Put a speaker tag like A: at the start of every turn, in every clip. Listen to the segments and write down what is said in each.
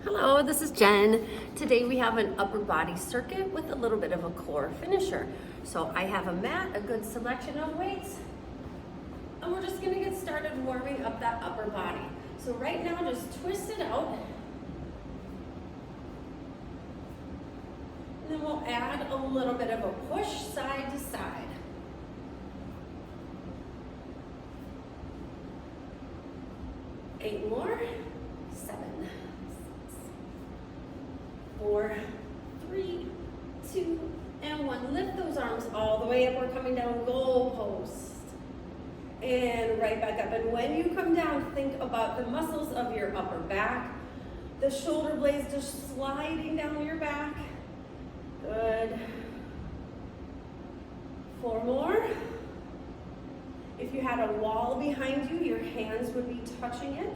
A: Hello, this is Jen. Today we have an upper body circuit with a little bit of a core finisher. So I have a mat, a good selection of weights, and we're just gonna get started warming up that upper body. So right now, just twist it out. And then we'll add a little bit of a push side to side. Eight more, 7, 6, 4, 3, 2, and 1. Lift those arms all the way up. We're coming down goal post. And right back up. And when you come down, think about the muscles of your upper back. The shoulder blades just sliding down your back. Good. 4 more. If you had a wall behind you, your hands would be touching it.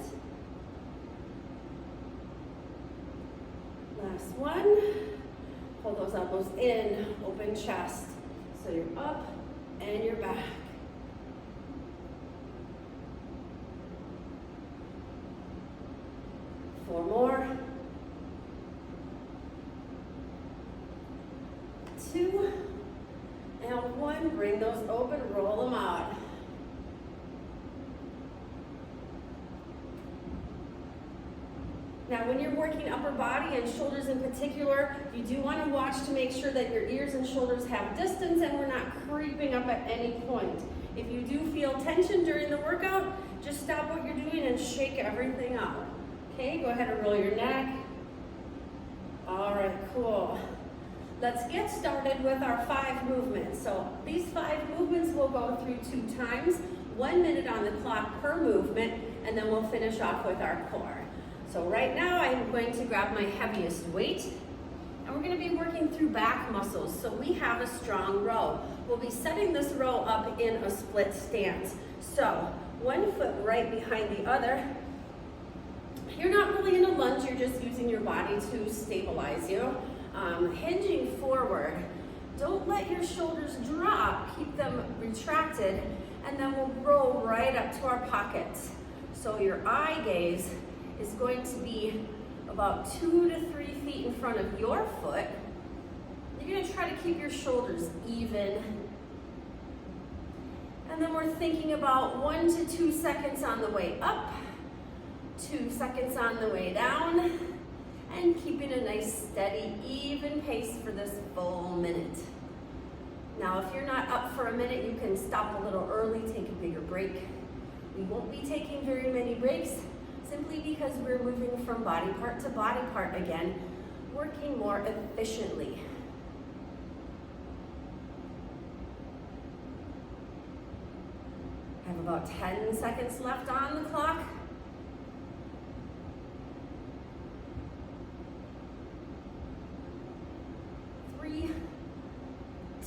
A: Last one. Pull those elbows in, open chest. So you're up and you're back. Four more. 2 and 1. Bring those open, roll them out. Now, when you're working upper body and shoulders in particular, you do want to watch to make sure that your ears and shoulders have distance and we're not creeping up at any point. If you do feel tension during the workout, just stop what you're doing and shake everything out. Okay, go ahead and roll your neck. All right, cool. Let's get started with our 5 movements. So these 5 movements we'll go through 2 times, 1 minute on the clock per movement, and then we'll finish off with our core. So right now I'm going to grab my heaviest weight, and we're going to be working through back muscles. So we have a strong row. We'll be setting this row up in a split stance. So 1 foot right behind the other. You're not really in a lunge, you're just using your body to stabilize you. Hinging forward. Don't let your shoulders drop, keep them retracted, and then we'll roll right up to our pockets. So your eye gaze is going to be about 2 to 3 feet in front of your foot. You're going to try to keep your shoulders even. And then we're thinking about 1 to 2 seconds on the way up, 2 seconds on the way down, and keeping a nice, steady, even pace for this full minute. Now, if you're not up for a minute, you can stop a little early, take a bigger break. We won't be taking very many breaks, simply because we're moving from body part to body part again, working more efficiently. I have about 10 seconds left on the clock. 3,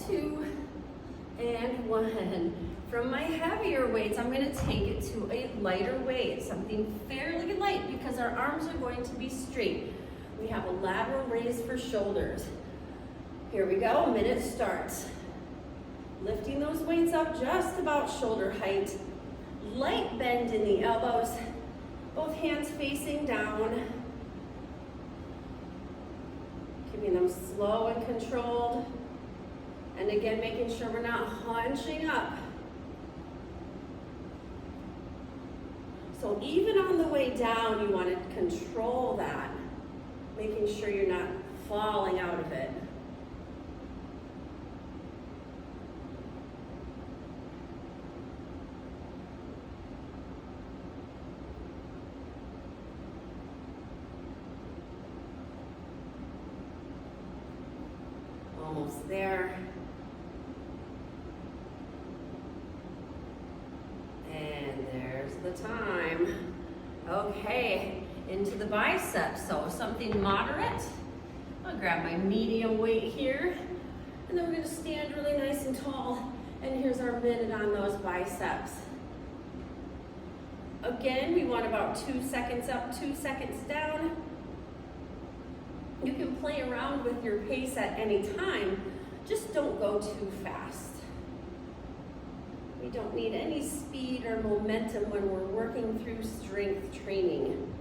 A: 2, and 1. From my heavier weights, I'm going to take it to a lighter weight, something fairly light because our arms are going to be straight. We have a lateral raise for shoulders. Here we go, minute starts. Lifting those weights up just about shoulder height. Light bend in the elbows, both hands facing down. Keeping them slow and controlled. And again, making sure we're not hunching up. So even on the way down, you want to control that, making sure you're not falling out of it. Almost there. And there's the time. Okay, into the biceps. So something moderate. I'll grab my medium weight here. And then we're going to stand really nice and tall. And here's our minute on those biceps. Again, we want about 2 seconds up, 2 seconds down. You can play around with your pace at any time. Just don't go too fast. We don't need any speed or momentum when we're working through strength training.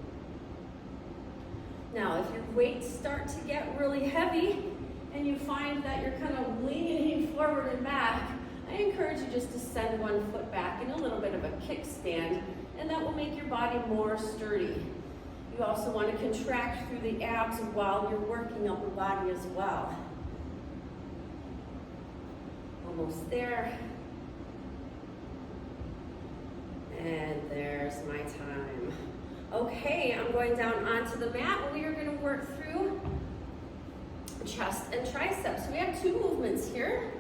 A: Now, start to get really heavy and you find that you're kind of leaning forward and back, I encourage you just to send one foot back in a little bit of a kickstand, and that will make your body more sturdy. You also want to contract through the abs while you're working upper body as well. Almost there. And there's my time. Okay, I'm going down onto the mat. We are going to work through chest and triceps. We have two movements here.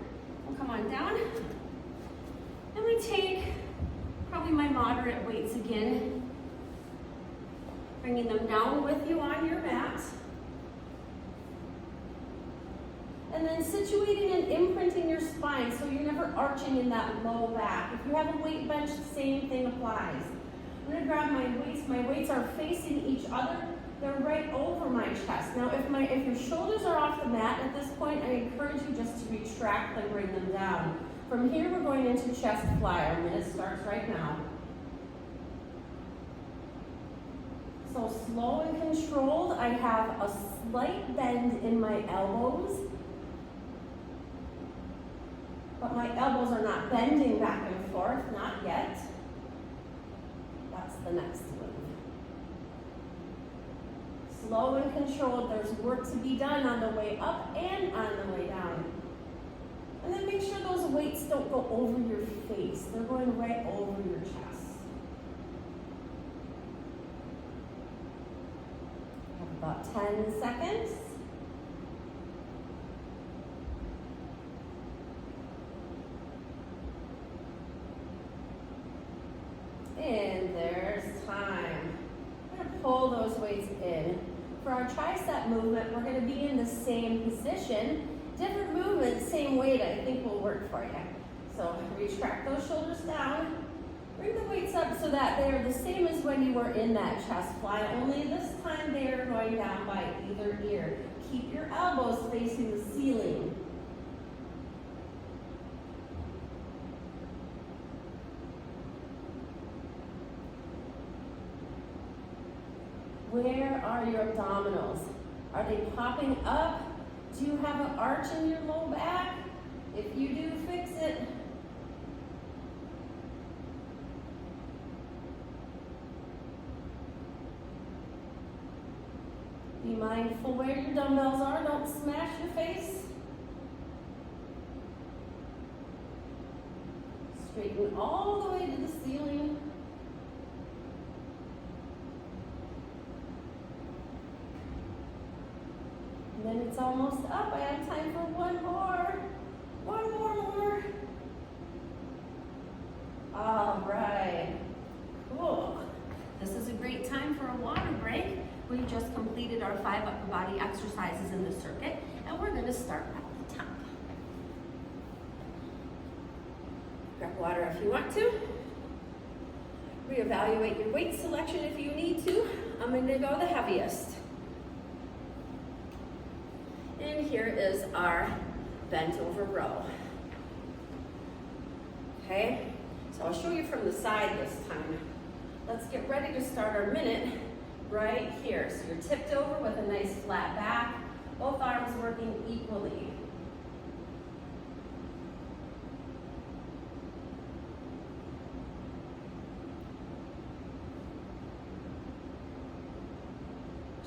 A: We'll come on down. And we take probably my moderate weights again, bringing them down with you on your mat. And then situating and imprinting your spine so you're never arching in that low back. If you have a weight bench, the same thing applies. I'm going to grab my weights. My weights are facing each other. They're right over my chest. Now, if your shoulders are off the mat at this point, I encourage you just to retract and bring them down. From here, we're going into chest fly. Our minute starts right now. So slow and controlled. I have a slight bend in my elbows, but my elbows are not bending back and forth, not yet. That's the next move. Slow and controlled. There's work to be done on the way up and on the way down. And then make sure those weights don't go over your face. They're going right over your chest. About 10 seconds. And there's time. We're going to pull those weights in. For our tricep movement, we're going to be in the same position. Different movement, same weight, I think will work for you. So retract those shoulders down. Bring the weights up so that they are the same as when you were in that chest fly, only this time they are going down by either ear. Keep your elbows facing the ceiling. Where are your abdominals? Are they popping up? Do you have an arch in your low back? If you do, fix it. Be mindful where your dumbbells are. Don't smash your face. Straighten all the way to the ceiling. And then it's almost up. I have time for one more. One more. All right. Cool. This is a great time for a water break. We just completed our 5 upper body exercises in the circuit, and we're going to start at the top. Grab water if you want to. Reevaluate your weight selection if you need to. I'm going to go the heaviest. And here is our bent over row. Okay, so I'll show you from the side this time. Let's get ready to start our minute right here. So you're tipped over with a nice flat back, both arms working equally.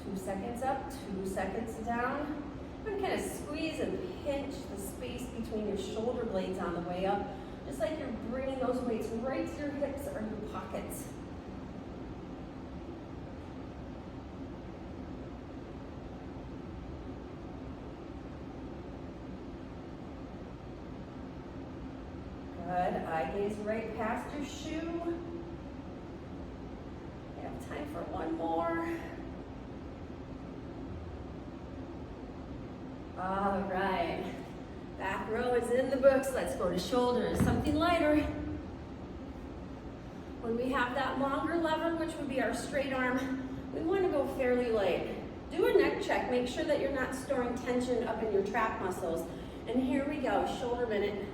A: Two seconds up, 2 seconds down. And kind of squeeze and pinch the space between your shoulder blades on the way up, just like you're bringing those weights right to your hips or your pockets. Good. Eye gaze right past your shoe. You have time for one more. All right, back row is in the books. Let's go to shoulders, something lighter. When we have that longer lever, which would be our straight arm, we want to go fairly light. Do a neck check, make sure that you're not storing tension up in your trap muscles. And here we go, shoulder minute.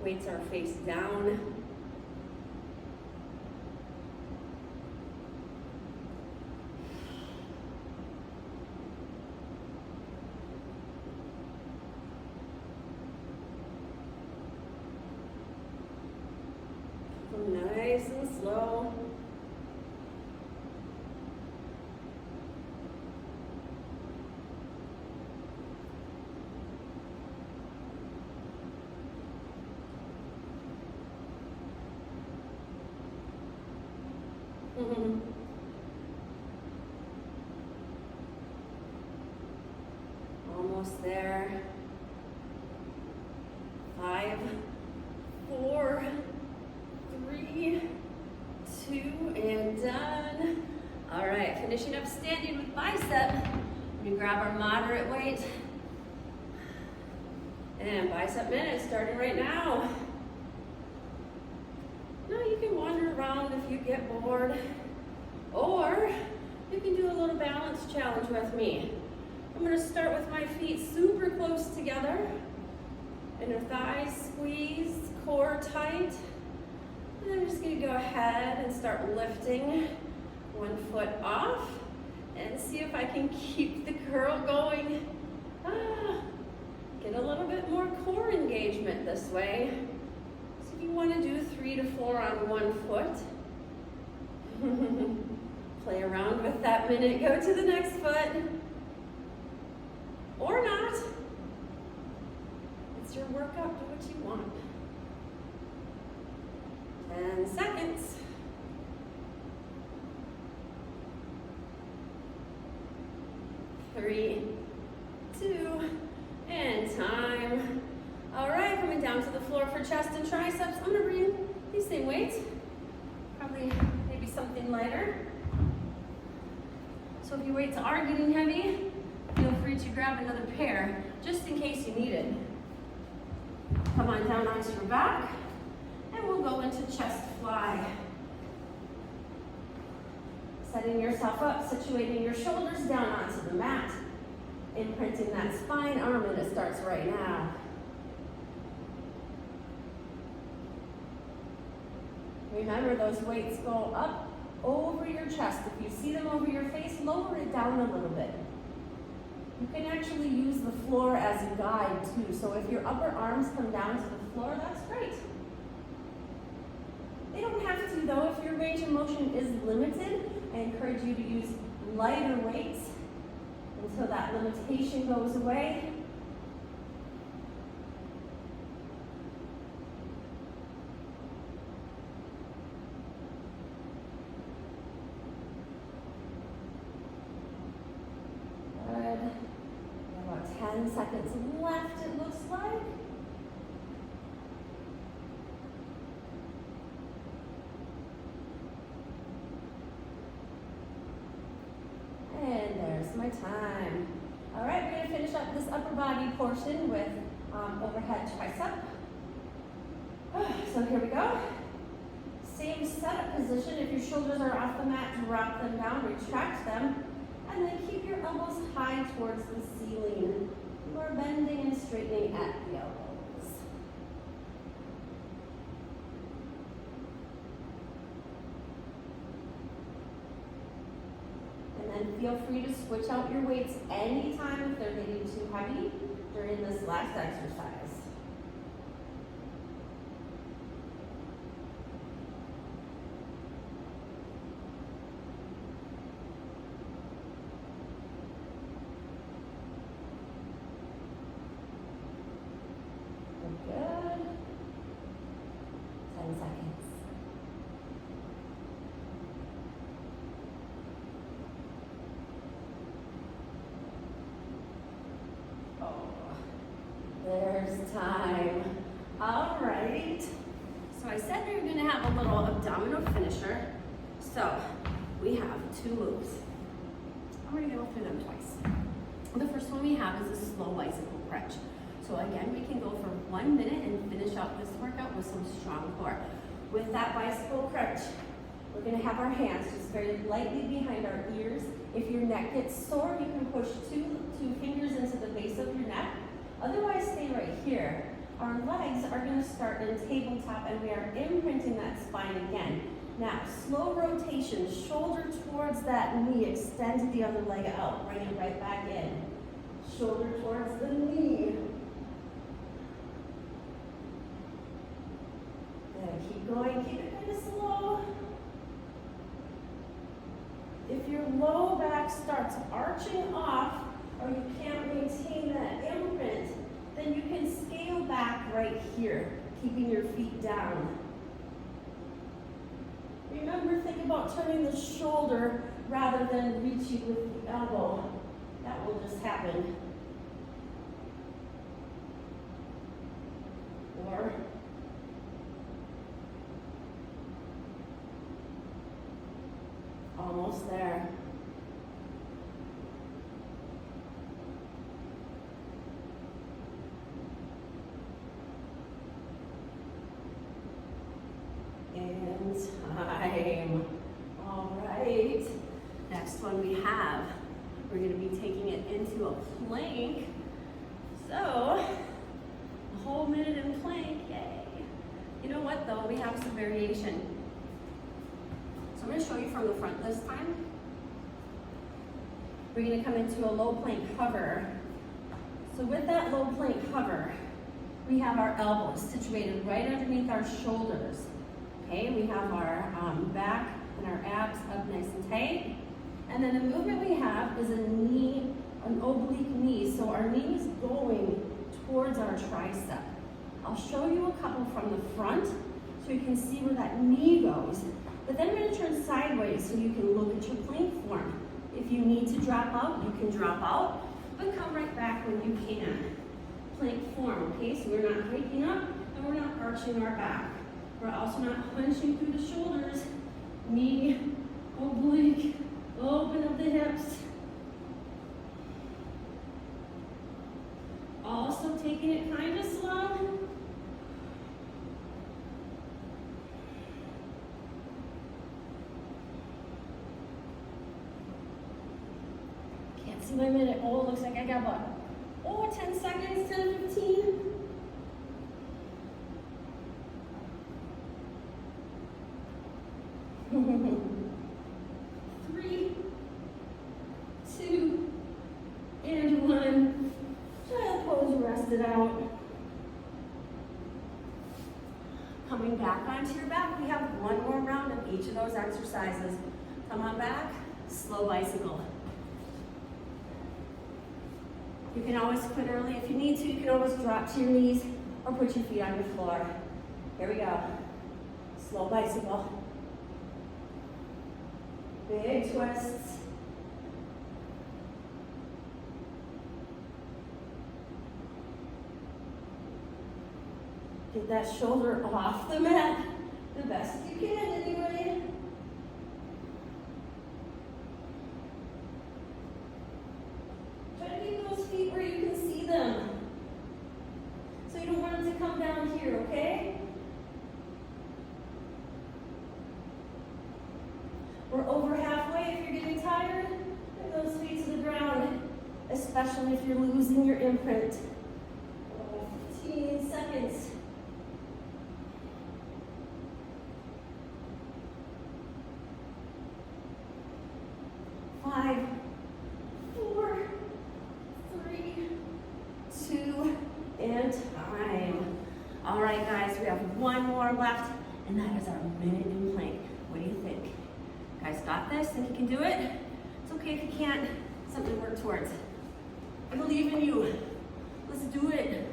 A: Weights are face down. Nice and slow. Almost there. 5, 4, 3, 2, and done. All right, finishing up standing with bicep. We grab our moderate weight. And bicep minute starting right now. Now you can wander around if you get bored, or you can do a little balance challenge with me. I'm gonna start with my feet super close together, inner thighs squeezed, core tight, and I'm just gonna go ahead and start lifting one foot off and see if I can keep the curl going. Get a little bit more core engagement this way. So if you want to do 3 to 4 on one foot, play around with that minute, go to the next foot, or not. It's your workout, do what you want. 10 seconds. 3, 2, and time. All right, coming down to the floor for chest and triceps. I'm gonna bring these same weights, probably maybe something lighter. So if your weights are getting heavy, feel free to grab another pair, just in case you need it. Come on down onto your back, and we'll go into chest fly. Setting yourself up, situating your shoulders down onto the mat, imprinting that spine. Arm minute starts right now. Remember, those weights go up over your chest. If you see them over your face, lower it down a little bit. You can actually use the floor as a guide too. So if your upper arms come down to the floor, that's great. They don't have to though. If your range of motion is limited, I encourage you to use lighter weights until that limitation goes away. Good. About 10 seconds left, it looks like. And there's my time. All right, we're gonna finish up this upper body portion with overhead tricep. So here we go. Same setup position. If your shoulders are off the mat, drop them down, retract them, and then keep your elbows high towards the ceiling. You are bending and straightening at the elbows. And feel free to switch out your weights anytime if they're getting too heavy during this last exercise. Good. 10 seconds. There's time. All right. So I said we were going to have a little abdominal finisher. So we have 2 moves. I'm going to go through them twice. The first one we have is a slow bicycle crunch. So again, we can go for 1 minute and finish out this workout with some strong core. With that bicycle crunch, we're going to have our hands just very lightly behind our ears. If your neck gets sore, you can push two fingers into the base of your neck. Otherwise, stay right here. Our legs are going to start in tabletop, and we are imprinting that spine again. Now, slow rotation, shoulder towards that knee, extend the other leg out, bring it right back in. Shoulder towards the knee. Good. keep going, keep it kind of slow. If your low back starts arching off, or you can't maintain that imprint, then you can scale back right here, keeping your feet down. Remember, think about turning the shoulder rather than reaching with the elbow. That will just happen. Or almost there. And time. All right. Next one we have, we're going to be taking it into a plank. So, a whole minute in plank, yay. You know what though, we have some variation. So I'm going to show you from the front this time. We're going to come into a low plank hover. So with that low plank hover, we have our elbows situated right underneath our shoulders. Okay, we have our back and our abs up nice and tight. And then the movement we have is a knee, an oblique knee. So our knee is going towards our tricep. I'll show you a couple from the front so you can see where that knee goes. But then we're going to turn sideways so you can look at your plank form. If you need to drop out, you can drop out, but come right back when you can. Plank form, okay? So we're not hiking up and we're not arching our back. We're also not hunching through the shoulders. Knee, oblique, open up the hips. Also taking it kind of slow. Can't see my minute. Oh, it looks like I got about, 10 seconds, 10, 15. Three, two, and one. Child pose, rest it out. Coming back onto your back, we have one more round of each of those exercises. Come on back, slow bicycle. You can always quit early if you need to. You can always drop to your knees or put your feet on your floor. Here we go. Slow bicycle. Big twists. Get that shoulder off the mat the best you can anyway. Try to keep those feet where you can see them. So you don't want them to come down here, okay? We're over halfway. If you're getting tired, bring those feet to the ground, especially if you're losing your imprint. 15 seconds. 5, 4, 3, 2, and time. All right, guys, we have one more left, and that is our minute in plank. What do you think? Guys, got this? Think you can do it? It's okay if you can't. Something to work towards. I believe in you. Let's do it.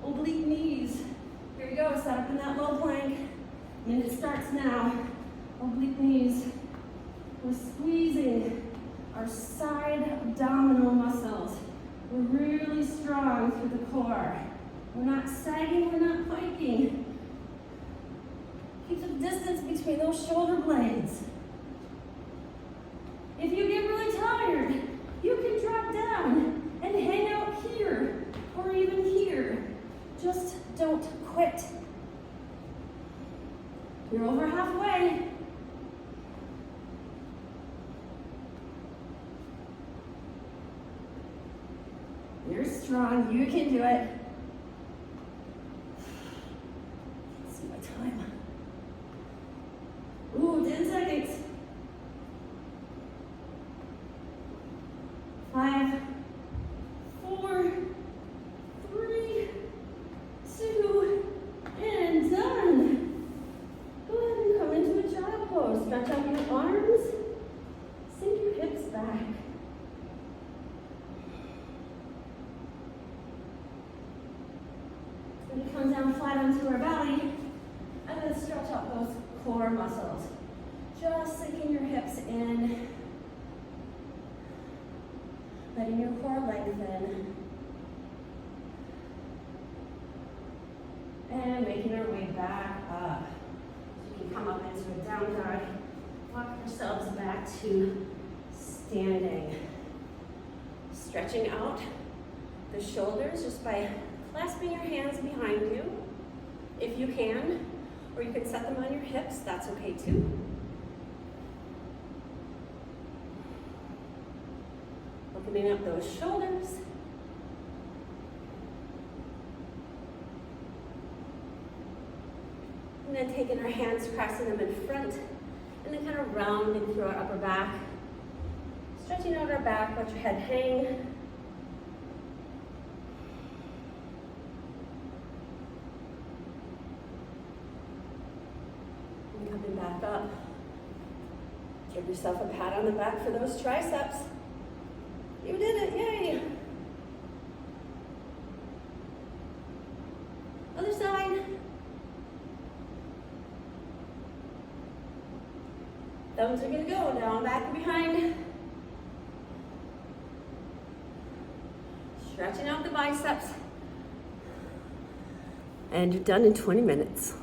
A: Oblique knees. Here we go. Set up in that low plank. Minute starts now. Oblique knees. We're squeezing our side abdominal muscles. We're really strong through the core. We're not sagging, we're not piking. Keep the distance between those shoulder blades. If you get really tired, you can drop down and hang out here or even here. Just don't quit. You're over halfway. You're strong, you can do it. Let's see my time. Ooh, 10 seconds. 5, 4, 3, 2, and done. core muscles. Just sinking your hips in, letting your core lengthen, and making our way back up. So you can come up into a down dog, walk yourselves back to standing. Stretching out the shoulders just by clasping your hands behind you, if you can, or you can set them on your hips, that's okay too. Opening up those shoulders. And then taking our hands, crossing them in front, and then kind of rounding through our upper back. Stretching out our back, let your head hang. And coming back up. Give yourself a pat on the back for those triceps. You did it, yay! Other side. Thumbs are gonna go down, back and behind. Stretching out the biceps. And you're done in 20 minutes.